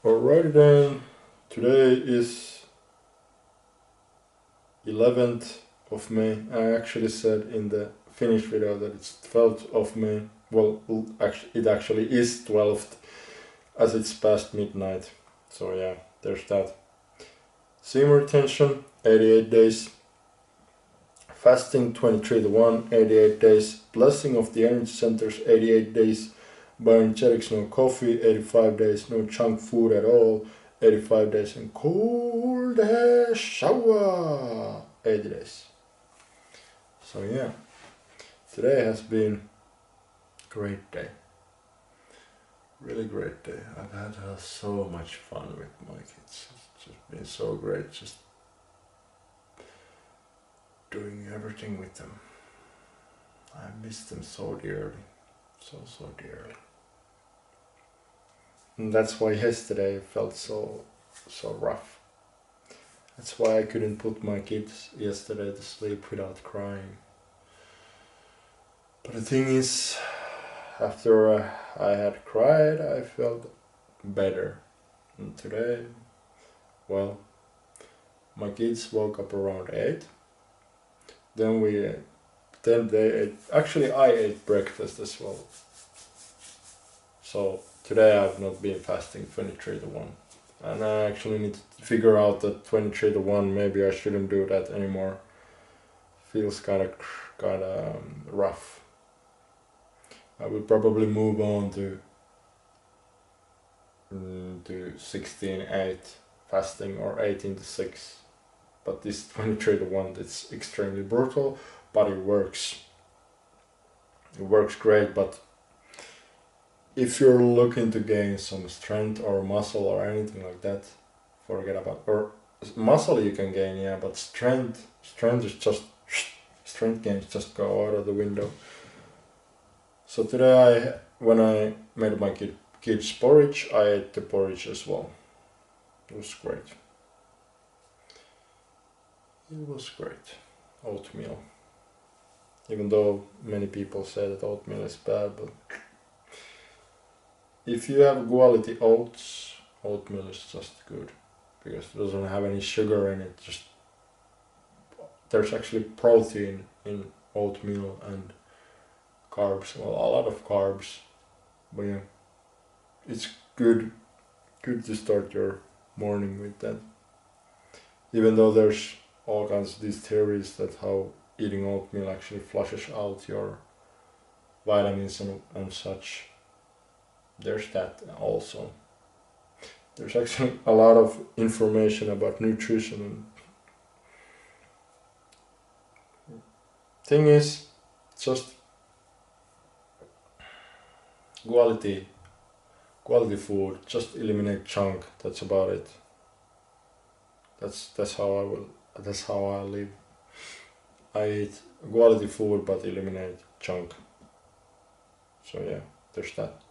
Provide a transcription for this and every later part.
Alright then, today is 11th of May. I actually said in the Finnish video that it's 12th of May. Well, it actually is 12th as it's past midnight. So yeah, there's that. Semen retention, 88 days. Fasting, 23 to 1, 88 days. Blessing of the energy centers, 88 days. Bioenergetics, no coffee, 85 days. No junk food at all, 85 days. And cold shower, 80 days. So yeah, today has been a great day. Really great day. I've had so much fun with my kids. It's just been so great just doing everything with them. I miss them so dearly. So dearly. And that's why yesterday felt so rough. That's why I couldn't put my kids yesterday to sleep without crying. But the thing is, after I had cried, I felt better. And today, well, my kids woke up around 8. Then they ate. Actually, I ate breakfast as well. So today I've not been fasting 23 to 1. And I actually need to figure out that 23 to 1, maybe I shouldn't do that anymore. Feels kinda rough. I will probably move on to 16-8 fasting or 18 to 6. But this 23 to 1, it's extremely brutal, but it works. It works great, but if you're looking to gain some strength or muscle or anything like that, forget about. Or muscle you can gain, yeah, but strength is just strength gains just go out of the window. So today when I made my kids porridge, I ate the porridge as well. It was great. It was great. Oatmeal. Even though many people say that oatmeal is bad, but if you have quality oats, oatmeal is just good because it doesn't have any sugar in it. Just there's actually protein in oatmeal and carbs. Well, a lot of carbs, but yeah, it's good to start your morning with that. Even though there's all kinds of these theories that how eating oatmeal actually flushes out your vitamins and such. There's that also. There's actually a lot of information about nutrition. And thing is, just quality food. Just eliminate junk. That's about it. That's how I will. That's how I live. I eat quality food but eliminate junk. So yeah, there's that.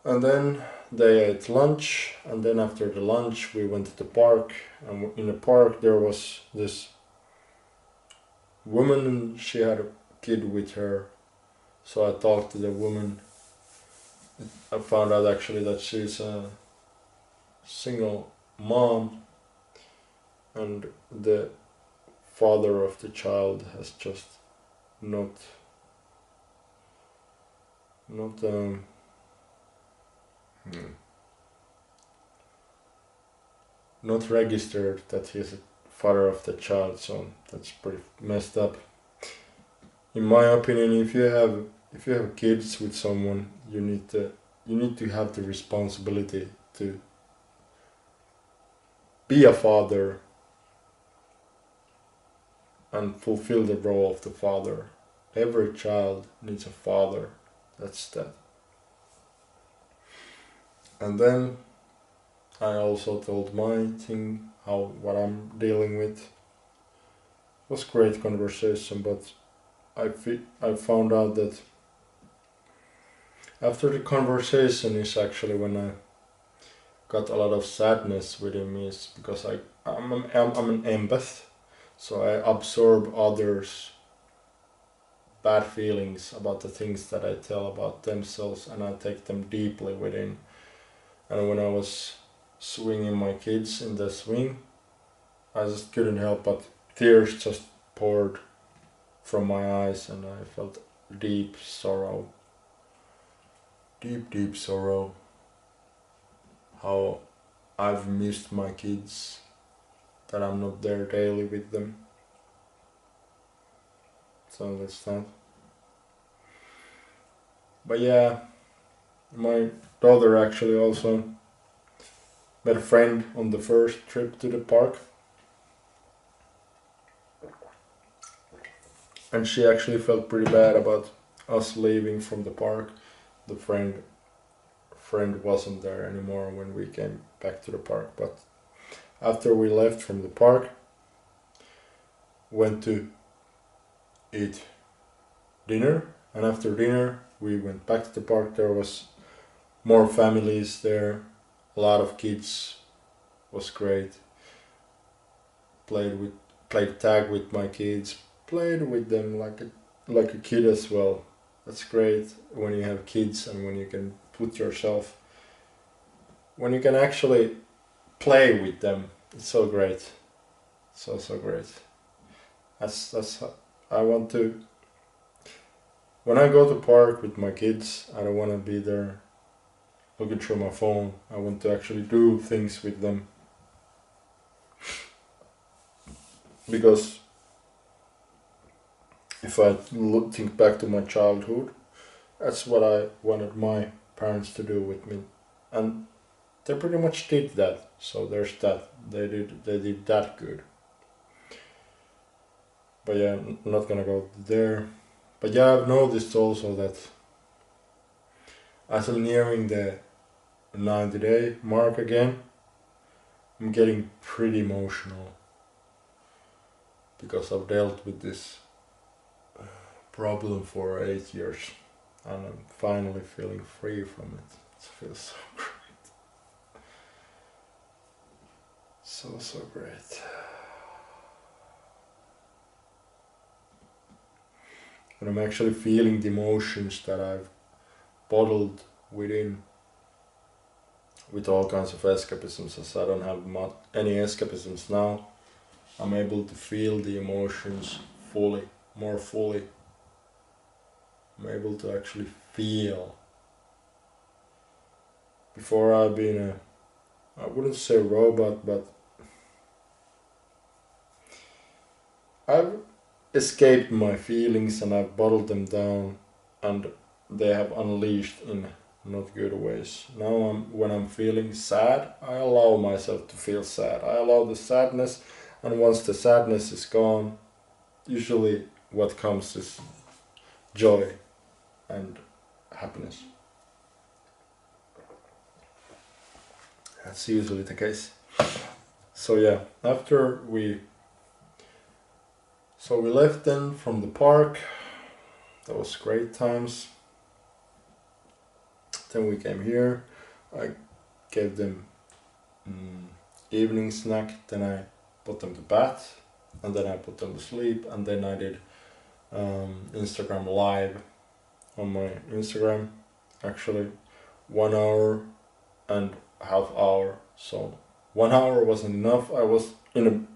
And then they ate lunch, and then after the lunch we went to the park, and in the park there was this woman and she had a kid with her. So I talked to the woman. I found out actually that she's a single mom, and the father of the child has just not not not registered that he's a father of the child. So that's pretty messed up. In my opinion, if you have kids with someone, you need to have the responsibility to be a father and fulfill the role of the father. Every child needs a father. That's that. And then I also told my thing, what I'm dealing with. It was great conversation, but I found out that after the conversation is actually when I got a lot of sadness within me, is because I'm an empath, so I absorb others' bad feelings about the things that I tell about themselves, and I take them deeply within. and when I was swinging my kids in the swing, I just couldn't help but tears just poured from my eyes, and I felt deep sorrow. Deep sorrow. How I've missed my kids, that I'm not there daily with them. So that's that. But yeah, my daughter actually also met a friend on the first trip to the park. And she actually felt pretty bad about us leaving from the park. The friend wasn't there anymore when we came back to the park. But after we left from the park, went to eat dinner, and after dinner we went back to the park. There was more families there, a lot of kids. Was great. Played tag with my kids. Played with them like a kid as well. That's great when you have kids and when you can put yourself, when you can actually play with them. It's so great. So great. That's I want to. When I go to park with my kids, I don't want to be there looking through my phone. I want to actually do things with them. Because if I think back to my childhood, that's what I wanted my parents to do with me, and they pretty much did that. So there's that. They did that good. But yeah, I'm not gonna go there. But yeah, I've noticed also that as I'm nearing the 90-day mark again, I'm getting pretty emotional because I've dealt with this problem for 8 years, and I'm finally feeling free from it. It feels so great. So great. And I'm actually feeling the emotions that I've bottled within with all kinds of escapisms. As I don't have any escapisms now, I'm able to feel the emotions fully, more fully. I'm able to actually feel. Before I've been I wouldn't say robot, but I've escaped my feelings and I've bottled them down, and they have unleashed in not good ways. Now when I'm feeling sad, I allow myself to feel sad. I allow the sadness, and once the sadness is gone, usually what comes is joy and happiness. That's usually the case. So yeah, after we left then from the park. That was great times. Then we came here. I gave them evening snack. Then I put them to bed, and then I put them to sleep, and then I did Instagram live on my Instagram. Actually, 1 hour and half hour. So 1 hour wasn't enough. I was in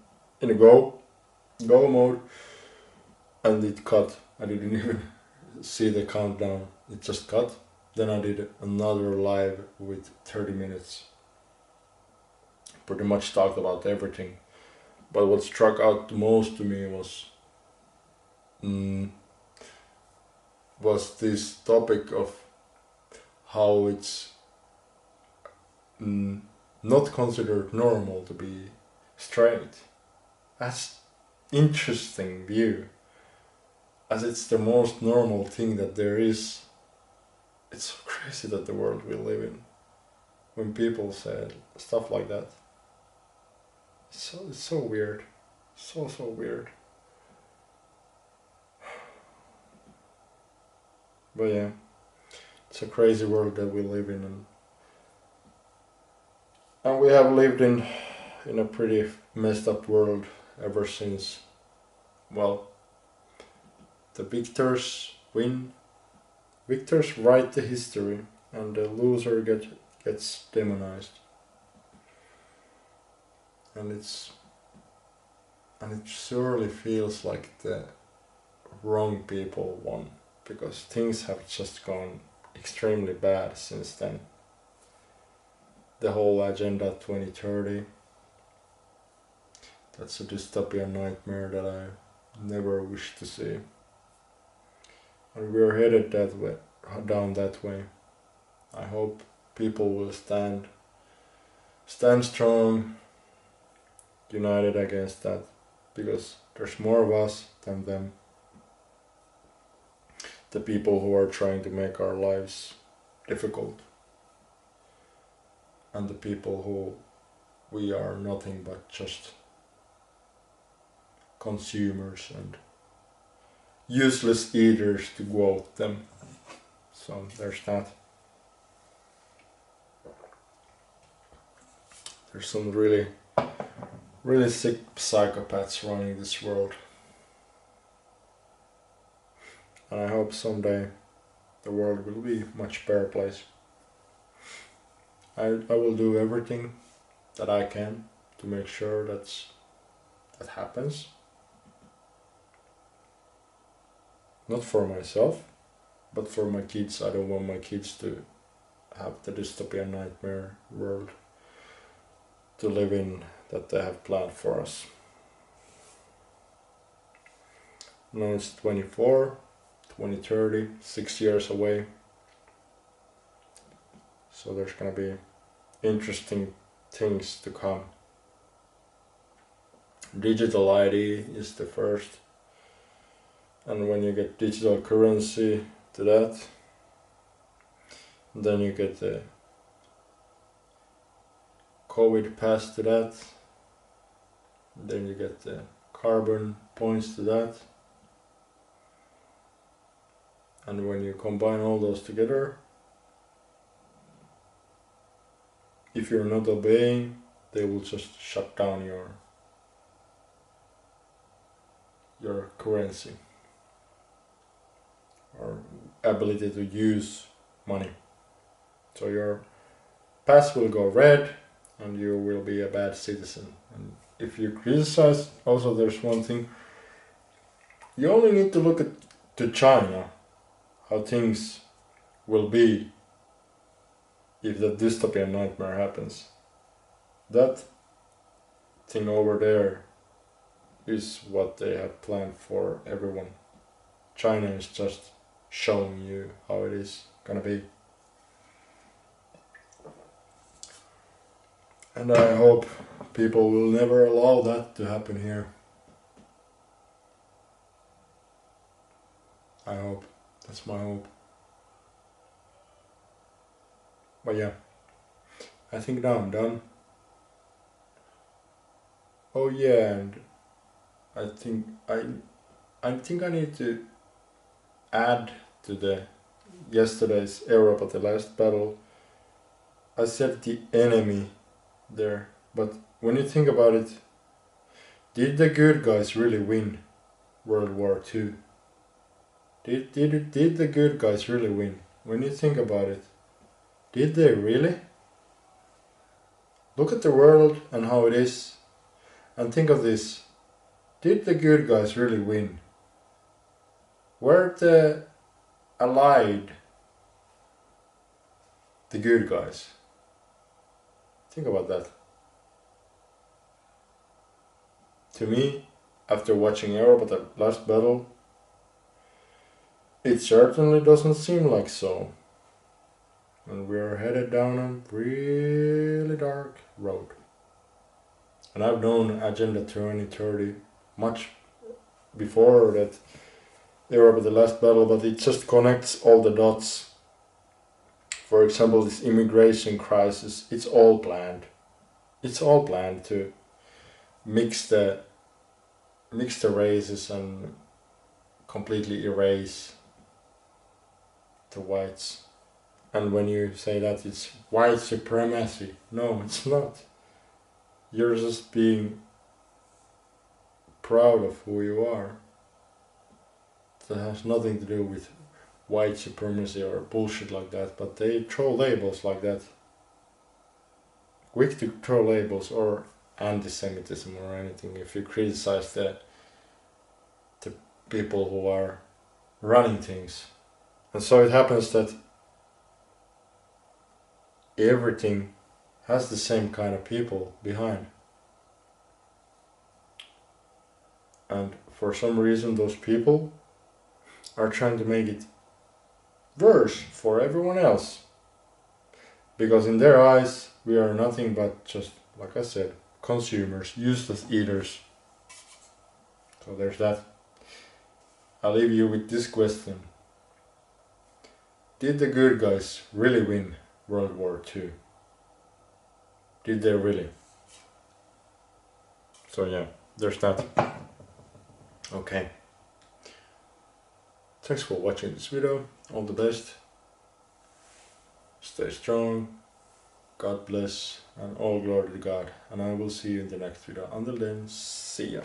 a go mode, and it cut. I didn't even see the countdown. It just cut. Then I did another live with 30 minutes. Pretty much talked about everything. But what struck out the most to me was this topic of how it's not considered normal to be straight. That's interesting view, as it's the most normal thing that there is. It's so crazy that the world we live in, when people say stuff like that. It's so weird, so weird. But yeah, it's a crazy world that we live in, and we have lived in a pretty messed up world ever since. Well, the victors win. Victors write the history, and the loser gets demonized, and it surely feels like the wrong people won, because things have just gone extremely bad since then. The whole Agenda 2030, that's a dystopian nightmare that I never wish to see. And we're headed that way, down that way. I hope people will stand strong, united against that, because there's more of us than them. The people who are trying to make our lives difficult, and the people who we are nothing but just consumers and useless eaters, to quote them. So there's that. There's some really sick psychopaths running this world. And I hope someday the world will be a much better place. I will do everything that I can to make sure that happens. Not for myself, but for my kids. I don't want my kids to have the dystopian nightmare world to live in that they have planned for us. Now it's 2030, 6 years away. So there's gonna be interesting things to come. Digital ID is the first. And when you get digital currency to that, then you get the COVID pass to that, then you get the carbon points to that, and when you combine all those together, if you're not obeying, they will just shut down your currency or ability to use money. So your pass will go red and you will be a bad citizen. And if you criticize, also there's one thing, you only need to look to China, how things will be if the dystopian nightmare happens. That thing over there is what they have planned for everyone. China is just showing you how it is gonna be. And I hope people will never allow that to happen here. I hope. That's my hope. But yeah, I think now I'm done. Oh yeah, and I think I need to add to the yesterday's Europa the Last Battle. I said the enemy there, but when you think about it, did the good guys really win World War II? Did the good guys really win? When you think about it, did they really? Look at the world and how it is, and think of this. Did the good guys really win? Were the Allied the good guys? Think about that. To me, after watching Europa the Last Battle, it certainly doesn't seem like so. And we're headed down a really dark road. And I've known Agenda 2030 much before that Europa the Last Battle, but it just connects all the dots. For example, this immigration crisis, it's all planned. It's all planned to mix the races and completely erase the whites. And when you say that it's white supremacy, no, it's not. You're just being proud of who you are. That has nothing to do with white supremacy or bullshit like that, but they throw labels like that. quick to throw labels or anti-Semitism or anything if you criticize the people who are running things. And so it happens that everything has the same kind of people behind. And for some reason those people are trying to make it worse for everyone else. Because in their eyes we are nothing but just, like I said, consumers, useless eaters. So there's that. I'll leave you with this question. Did the good guys really win World War II? Did they really? So yeah, there's that. Okay. Thanks for watching this video. All the best. Stay strong. God bless and all glory to God. And I will see you in the next video. Until then, see ya.